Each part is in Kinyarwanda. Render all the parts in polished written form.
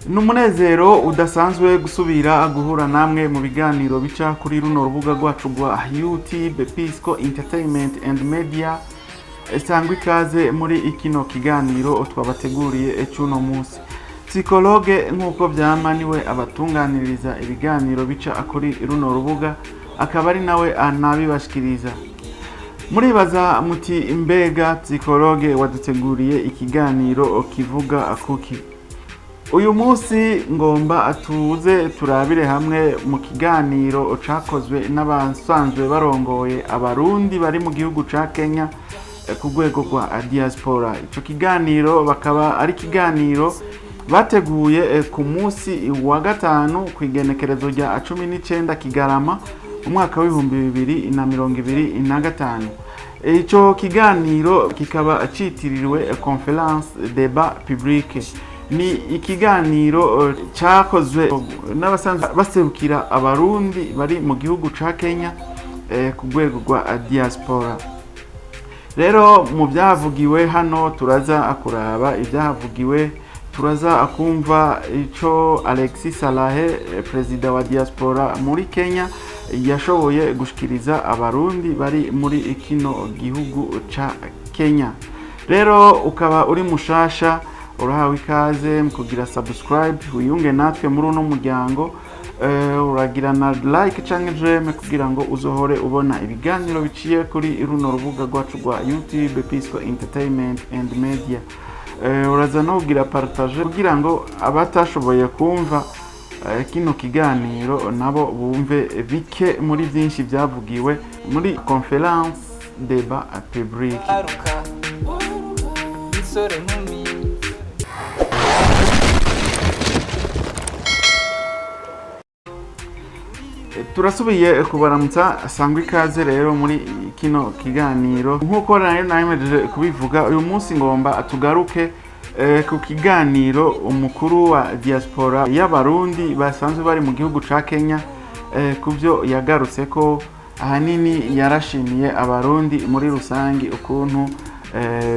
Numunezero udasanzwe gusubira guhura namwe mu biganiro bica kuri runo rubuga rwacu rwa YouTube Pisco Entertainment and Media. Sangwa ikaze muri ikino kiganiro twabateguriye cyuno munsi. Psychologue nkuko byamaniwe abatunganiriza ibiganiro bica kuri runo rubuga akaba ari nawe anabibashikiriza. Muribaza muti imbega psychologue waduteguriye ikiganiro kivuga kuki? Uyu munsi ngomba atuze turabire hamwe mu kiganiro cakozwe n'abasanzwe barongoye abarundi bari mu gihugu ca Kenya ku rwego rwa diaspora. Ico kiganiro bakaba ari kiganiro bateguye ku munsi wa gatanu ku igenekerezo rya 19 Kigarama umwaka wa 2025. Ico kiganiro kikaba citiriwe Conference Débat Public. Ni ikiganiro cakozwe n'abasanzwe baserukira abarundi bari mu gihugu ca Kenya ku rwego rwa diaspora. Rero mu byavugiwe hano turaza akuraba ibyahavugiwe, turaza akumva ico Alexis Salahe president wa diaspora muri Kenya yashoboye gushikiriza abarundi bari muri ikino gihugu ca Kenya. Rero ukaba uri mushasha urahawe ikaze kugira subscribe wiyunge natwe muri uno muryango, uragira na like canke j'aime kugira ngo uzohore ubona ibiganiro biciye kuri runo rubuga rwacu rwa YouTube Pisco Entertainment and Media. Uraza no kugira partage kugira ngo abatashoboye kumva kino kiganiro nabo bumve bike muri byinshi byavugiwe muri Conference Débat Public. Turasubiye kubaramutsa sangwa ikaze rero muri kino kiganiro. Nkuko nayemeje kubivuga, uyu munsi ngomba tugaruke ku kiganiro umukuru wa diaspora y'abarundi basanzwe bari mu gihugu ca Kenya kubyo yagarutse ko ahanini yarashimiye abarundi muri rusangi ukuntu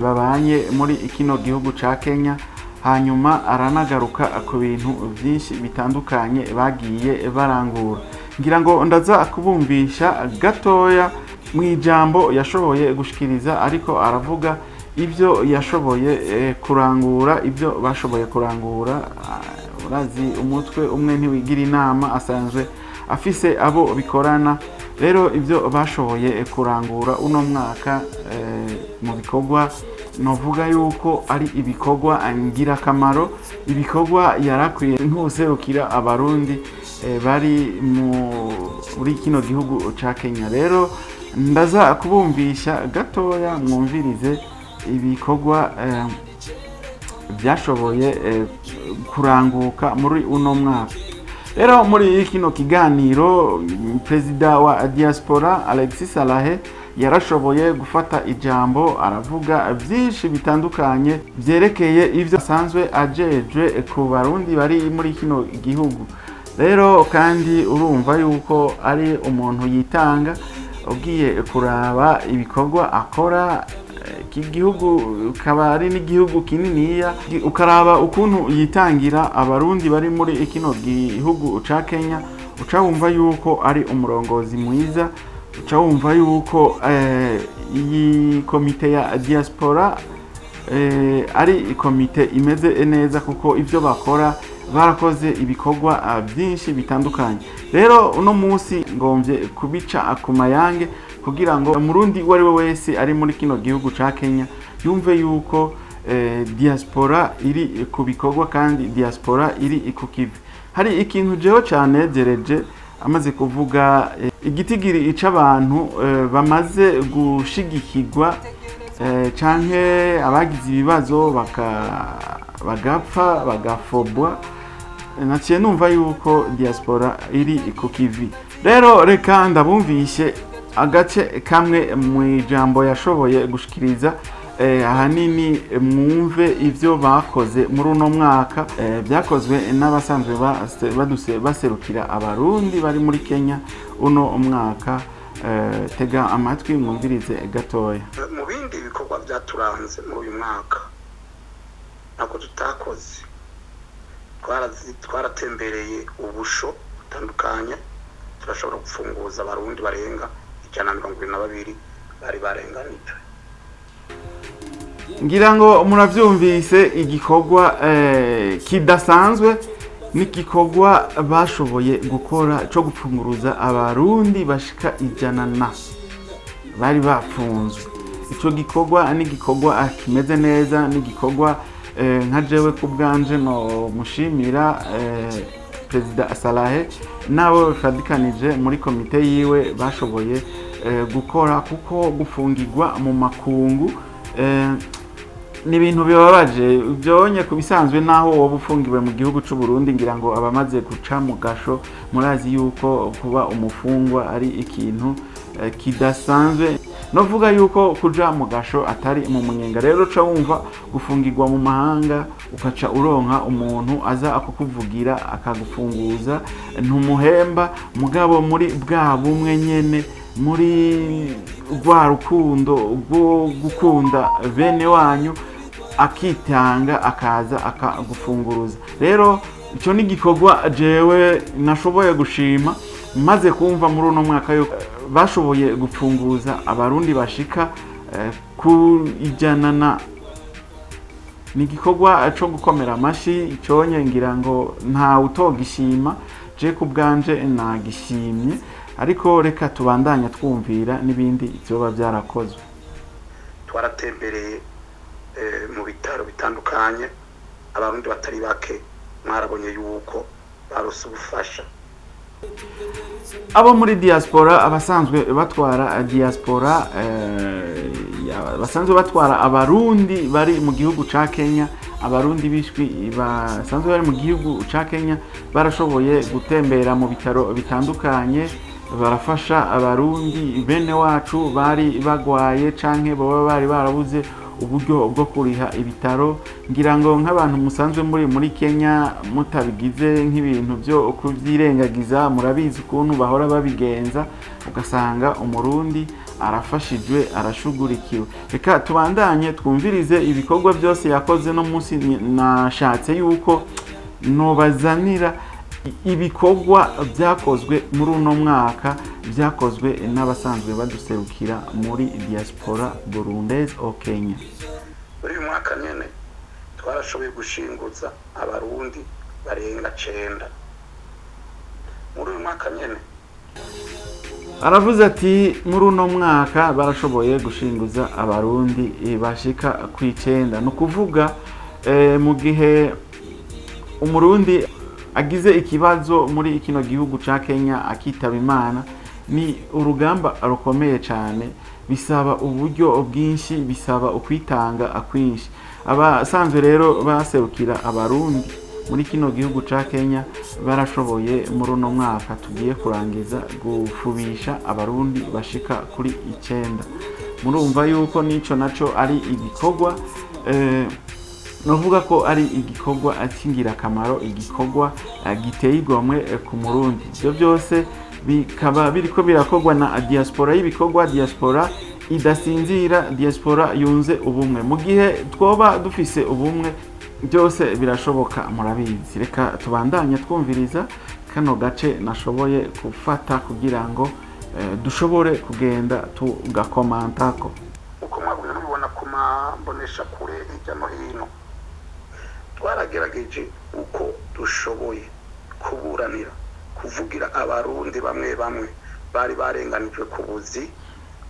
babanye muri ikino gihugu ca Kenya. Hanyuma aranagaruka ku bintu byinshi bitandukanye bagiye barangura. Ngira ngo ndaza kubumvisha gatoya mu ijambo yashoboye gushikiriza, ariko aravuga ibyo yashoboye kurangura, ibyo bashoboye kurangura. Urazi umutwe umwe ntiwigira inama, asanzwe afise abo bikorana. Rero ibyo bashoboye kurangura uno mwaka mu bikorwa novuga yuko ari ibikorwa ngira kamaro, ibikorwa yarakwiye ntuserukira abarundi bari muri kino gihugu ca Kenya. Rero ndaza kubumvisha gatoya mwumvirize ibikorwa byashoboye kuranguka muri uno mwaka. Rero muri kino kiganiro president wa diaspora Alexis Salahe yarashoboye gufata ijambo, aravuga byinshi bitandukanye byerekeye ivyo asanzwe ajejwe ku barundi bari muri kino gihugu. Rero kandi urumva yuko ari umuntu yitanga, ugiye kuraba ibikorwa akora. Iki gihugu kaba ari n'igihugu kininiya, ukaraba ukuntu yitangira abarundi bari muri kino gihugu ca Kenya, uca wumva yuko ari umurongozi mwiza, uca wumva yuko iyi komite ya diaspora ari komite imeze neza, kuko ivyo bakora barakoze ibikorwa byinshi bitandukanye. Rero uno munsi ngomvye kubica ku mayange kugira ngo umurundi wari we wese ari muri kino gihugu ca Kenya yumve yuko diaspora iri ku bikorwa kandi diaspora iri ku kivi. Hari ikintu jewe cyane jereje amaze kuvuga igitigiri c'abantu bamaze gushigikirwa canke abagize ibibazo bagapfa bagafobwa. Naciye numva yuko diaspora iri ku kivi. Rero reka ndabumvishe agace kamwe mu ijambo yashoboye gushikiriza, ahanini mwumve ivyo bakoze muri uno mwaka, byakozwe n'abasanzwe baserukira abarundi bari muri Kenya uno mwaka. Tega amatwi mwumvirize gatoya. Mu bindi bikorwa byaturanze muri uyu mwaka nako tutakoze, twaratembereye ubusho butandukanye, turashobora gufunguza abarundi barenga 122 bari barenganijwe. Ngira ngo muravyumvise igikorwa kidasanzwe n'igikorwa bashoboye gukora cyo gupfunguruza abarundi bashika 100 bari bafunzwe. Ico gikorwa ni gikorwa kimeze neza, ni gikorwa nka jewe ku bwanje no mushimira Perezida Salahe nawe fadikanije muri komite yiwe bashoboye gukora, kuko gufungirwa mu makungu ni ibintu bibabaje byonye kubisanzwe naho wowe ufungiwe mu gihugu cy'u Burundi. Ngira ngo abamaze guca mu gasho murazi yuko kuba umufungwa ari ikintu kidasanzwe, novuga yuko kuja mu gasho atari mu munyenga. Rero ca wumva gufungirwa mu mahanga ukaca uronka umuntu aza akukuvugira akagufunguza, ntumuhemba mugabo muri bwa bumwe nyene, muri rwa rukundo rwo gukunda bene wanyu, akitanga akaza akagufunguruza. Rero icyo ni gikorwa jewe nashoboye gushima maze kumva muri uno mwaka yo bashoboye gupfunguza abarundi bashika ku 100. Ni gikorwa cyo gukomera amashi, cyonye ngira ngo nta utogishima, je ku bwanje nagishimye, ariko reka tubandanya twumvira n'ibindi byoba byarakozwe. Twaratembereye mu bitaro bitandukanye, abarundi batari bake mwarabonye yuko barose ubufasha. Abo muri diaspora, abasanzwe batwara diaspora, basanzwe batwara abarundi bari mu gihugu ca Kenya, abarundi bishwi basanzwe bari mu gihugu ca Kenya barashoboye gutembera mu bitaro bitandukanye, barafasha abarundi bene wacu bari bagwaye canke baba bari barabuze uburyo bwo kuriha ibitaro. Ngira ngo nk'abantu musanzwe muri Kenya mutabigize nk'ibintu byo kuvyirengagiza, murabizi ukuntu bahora babigenza, ugasanga umurundi arafashijwe arashugurikiwe. Reka tubandanye twumvirize ibikorwa byose yakoze no munsi. Nashatse yuko nobazanira ibikorwa byakozwe muri uno mwaka, byakozwe n'abasanzwe baduserukira muri diaspora burundaise au Kenya. Muri uyu mwaka nyene twarashoboye gushinguza abarundi barenga 9. Muri uyu mwaka nyene aravuze ati muri uno mwaka barashoboye gushinguza abarundi bashika ku 9. No kuvuga mu gihe umurundi agize ikibazo muri kino gihugu ca Kenya akitaba Imana, ni urugamba rukomeye cyane, bisaba uburyo bwinshi, bisaba ukwitanga akwinshi. Abasanzwe rero baserukira abarundi muri kino gihugu ca Kenya barashoboye muri uno mwaka tugiye kurangiza gufubisha abarundi bashika kuri 9. Murumva yuko nico naco ari igikorwa novuga ko ari igikorwa akingira kamaro, igikorwa giteye igomwe ku murundi. Ibyo byose bikaba biriko birakorwa na diaspora y'ibikorwa, diaspora idasinzira, diaspora yunze ubumwe. Mu gihe twoba dufise ubumwe byose birashoboka, murabizi. Reka tubandanye twumviriza kano gace nashoboye gufata kugira ngo dushobore kugenda tugakomantako. Uko mwabona mubibona ku mambonesha kure hirya no hino, twaragerageje uko dushoboye kuburanira kuvugira abarundi bamwe bamwe bari barenganijwe ku buzi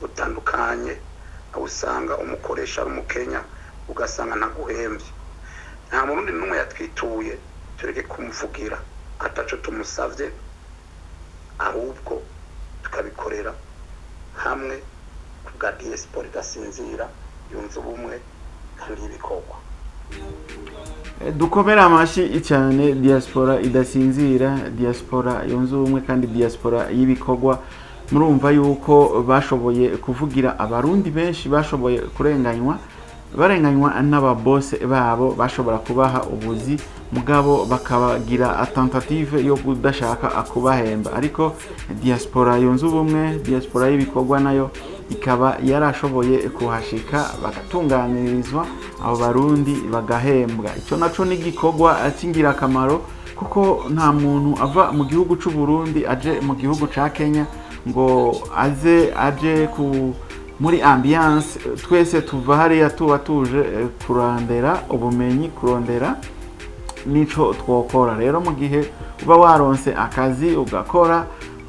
butandukanye, aho usanga umukoresha ari Umukenya ugasanga ntaguhembye. Nta murundi n'umwe yatwituye tureke kumuvugira ataco tumusavye, ahubwo tukabikorera hamwe kubwa diaspora idasinzira yunze ubumwe kandi ibikorwa. Dukomera amashi cyane diaspora idasinzira, diaspora yunze ubumwe kandi diaspora y'ibikorwa. Murumva yuko bashoboye kuvugira abarundi benshi bashoboye kurenganywa, barenganywa n'ababose babo bashobora kubaha ubuzi mugabo bakabagira tentative yo kudashaka akubahemba. Ariko diaspora yunze ubumwe, diaspora y'ibikorwa nayo ikaba yarashoboye kuhashika bagatunganirizwa abo barundi bagahembwa. Icyo naco ni igikorwa cy'ingirakamaro kuko nta muntu ava mu gihugu cy'u Burundi aje mu gihugu ca Kenya ngo aje muri ambiance. Twese tuva hariya tuba tuje kurondera ubumenyi, kurondera nico twokora. Rero mu gihe uba waronse akazi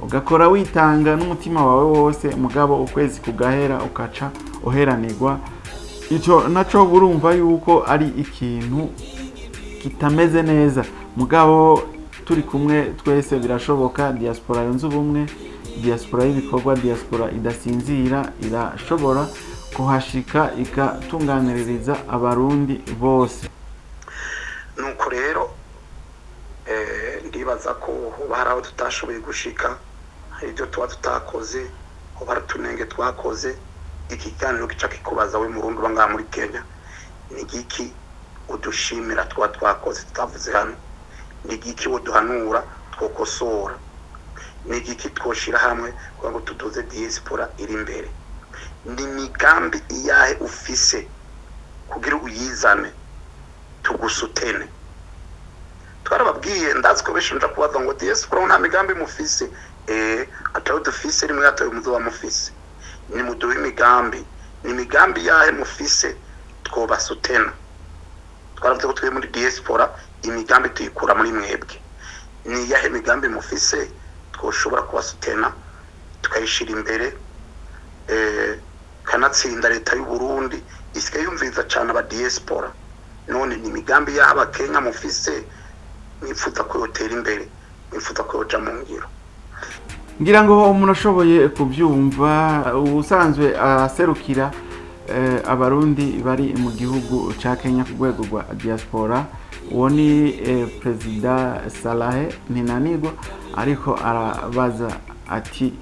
ugakora witanga n'umutima wawe wose, mugabo ukwezi kugahera ukaca uheranirwa, icyo naco burumva yuko ari ikintu kitameze neza. Mugabo turi kumwe twese birashoboka. Diaspora yunze ubumwe, diaspora y'ibikorwa, diaspora idasinzira irashobora kuhashika igatunganiririza abarundi bose. Nuko rero ndibaza ko hari aho tutashoboye gushika, hari ibyo tuba tutakoze, ho baratunenge twakoze. Ikiganiro gica kikubaza we Murundi uba ngaha muri Kenya, ni giki udushimira twakoze tutavuze hano, ni giki uduhanura twokosora, ni giki twoshira hamwe kugira ngo tuduze diaspora iri imbere, ni migambi iyahe ufise kugira uyizane tugusutene. Twarababwiye ndazi ko beshinja kubaza ngo diaspora nta migambi mufise, atari dufise rimwe atari muzo bamufise, ni muduwe imigambi, ni migambi yahe mufise twobasutena. Twaravuze ko twe muri diaspora imigambi tuyikura muri mwebwe, ni yahe migambi mufise twoshobora kubasutena tukayishira imbere, kanatsinda leta y'u Burundi isigaye yumviza cyane aba diaspora. None ni migambi y'aba Kenya mufise nifuza ko yotera imbere, nifuza ko yoja mu ngiro. Ngira ngo umuntu ashoboye kubyumva, usanzwe aserukira abarundi bari mu gihugu ca Kenya ku rwego rwa diaspora, uwo ni Perezida Salahe Ntinanigwa, ariko arabaza ati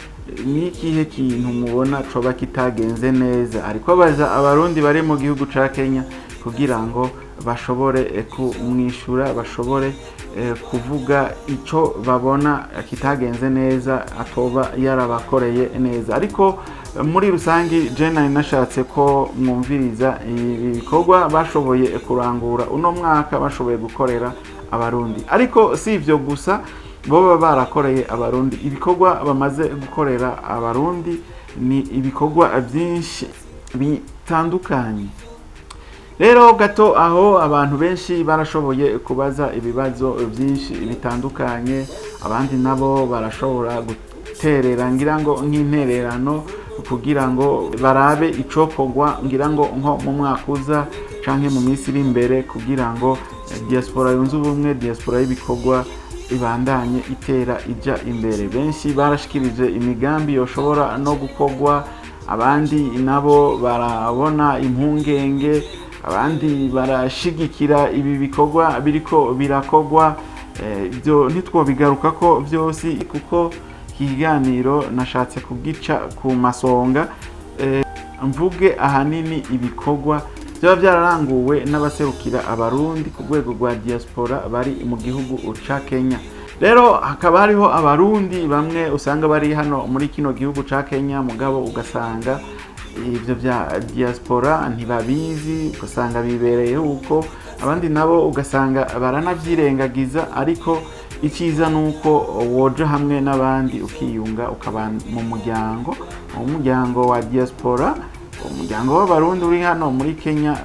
ni ikihe kintu mubona coba kitagenze neza. Ariko abaza abarundi bari mu gihugu ca Kenya kugira ngo bashobore kumwishura, bashobore kuvuga icyo babona kitagenze neza, atoba yarabakoreye neza. Ariko muri rusangi je nari nashatse ko mwumviriza ibikorwa bashoboye kurangura uno mwaka, bashoboye gukorera abarundi. Ariko si ivyo gusa boba barakoreye abarundi, ibikorwa bamaze gukorera abarundi ni ibikorwa byinshi bitandukanye. Rero gato aho abantu benshi barashoboye kubaza ibibazo byinshi bitandukanye, abandi nabo barashobora guterera ngira ngo nk'intererano kugira ngo barabe icokorwa, ngira ngo nko mu mwaka uza canke mu minsi iri imbere, kugira ngo diaspora yunze ubumwe, diaspora y'ibikorwa ibandanye itera ija imbere. Benshi barashikirije imigambi yoshobora no gukorwa, abandi nabo barabona impungenge, abandi barashigikira ibi bikorwa biriko birakorwa. Ibyo ntitwobigaruka ko byose kuko ikiganiro nashatse kugica ku masonga. Mvuge ahanini ibikorwa byaba byararanguwe n'abaserukira abarundi ku rwego rwa diaspora bari mu gihugu ca Kenya. Rero hakaba hariho abarundi bamwe usanga bari hano muri kino gihugu ca Kenya, mugabo ugasanga ibyo bya diaspora ntibabizi, ugasanga bibereye uko, abandi nabo ugasanga baranavyirengagiza. Ariko icyiza nuko woja hamwe n'abandi ukiyunga, ukaba mu muryango wa diaspora, umuryango w'abarundi uri hano muri Kenya.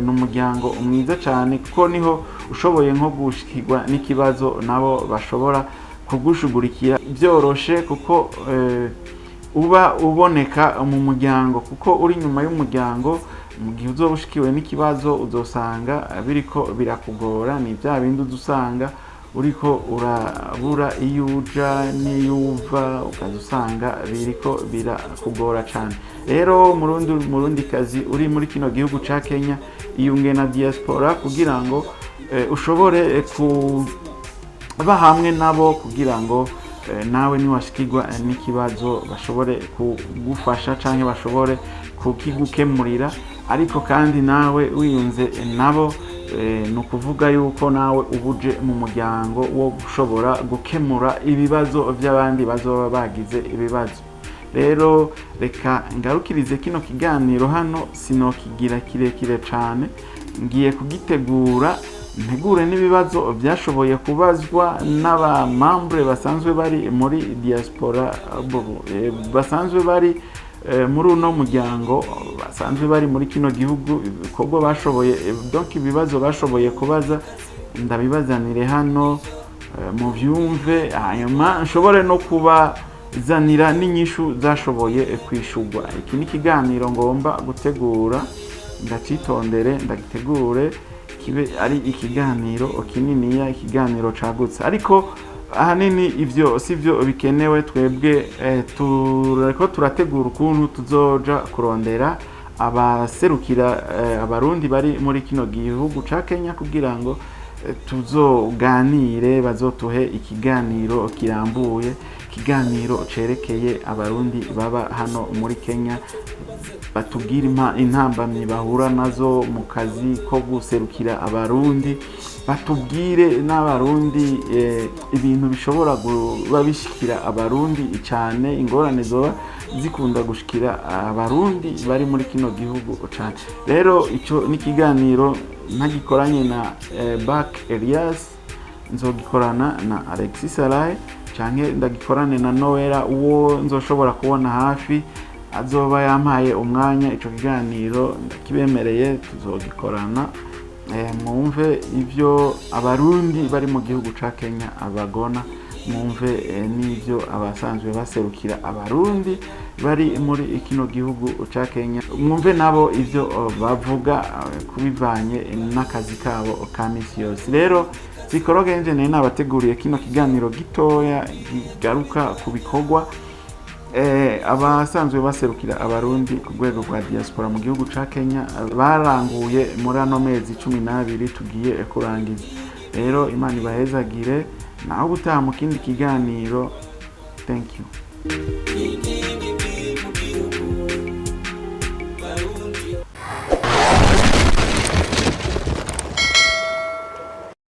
Ni umuryango mwiza cyane kuko niho ushoboye nko gushikirwa n'ikibazo nabo bashobora kugushugurikira byoroshe, kuko uba uboneka mu muryango, kuko uri nyuma y'umuryango. Mu gihe uzoba ushikiwe n'ikibazo uzosanga biriko birakugora, ni bya bindi uzusanga uriko urabura iyo uja n'iyo uva, ukazusanga biriko birakugora cyane. Rero murundi kazi uri muri kino gihugu ca Kenya, iyunge na diaspora kugira ngo ushobore kuba hamwe nabo, kugira ngo nawe niwashikirwa n'ikibazo bashobore kugufasha canke bashobore kukigukemurira. Ariko kandi nawe wiyunze nabo, ni ukuvuga yuko nawe ubuje mu muryango wo gushobora gukemura ibibazo by'abandi bazoba bagize ibibazo. rero reka ngarukirize kino kiganiro hano, sinokigira kirekire cyane, ngiye kugitegura ntegure n'ibibazo byashoboye kubazwa n'abamambre basanzwe bari muri diaspora, basanzwe bari muri uno muryango, basanzwe bari muri kino gihugu, ibikorwa bashoboye, donc ibibazo bashoboye kubaza ndabibazanire hano mu byumve, hanyuma nshobore no kubazanira n'inyishu zashoboye kwishurwa. Iki ni ikiganiro ngomba gutegura, ndacitondere ndagitegure kibe ari ikiganiro kininiya, ikiganiro cagutse, ariko ahanini ivyo sivyo bikenewe. Twebwe turiko turategura ukuntu tuzoja kurondera abaserukira abarundi bari muri kino gihugu ca Kenya kugira ngo tuzoganire, bazotuhe ikiganiro kirambuye, ikiganiro cerekeye abarundi baba hano muri Kenya, batubwire intambamyi bahura nazo mu kazi ko guserukira abarundi, batubwire n'abarundi ibintu bishobora kuba bishikira abarundi cyane, ingorane zoba zikunda gushikira abarundi bari muri kino gihugu cyane. Rero ico ni ikiganiro ntagikoranye na Bac Elias, nzogikorana na Alexis Salahe canke ndagikorane na Noella, uwo nzoshobora kubona hafi azoba yampaye umwanya. Ico kiganiro ndakibemereye, tuzogikorana mwumve ivyo abarundi bari mu gihugu ca Kenya abagona, mwumve n'ivyo abasanzwe baserukira abarundi bari muri kino gihugu ca Kenya, mwumve nabo ivyo bavuga kubivanye n'akazi kabo ka misi yose. Rero Zikoroge nje nabateguriye kino kiganiro gitoya kigaruka ku bikorwa abasanzwe baserukira abarundi ku rwego rwa diaspora mu gihugu ca Kenya baranguye muri ano mezi 12 tugiye kurangiza. Rero Imana ibahezagire, naho gutaha mu kindi kiganiro. Thank you.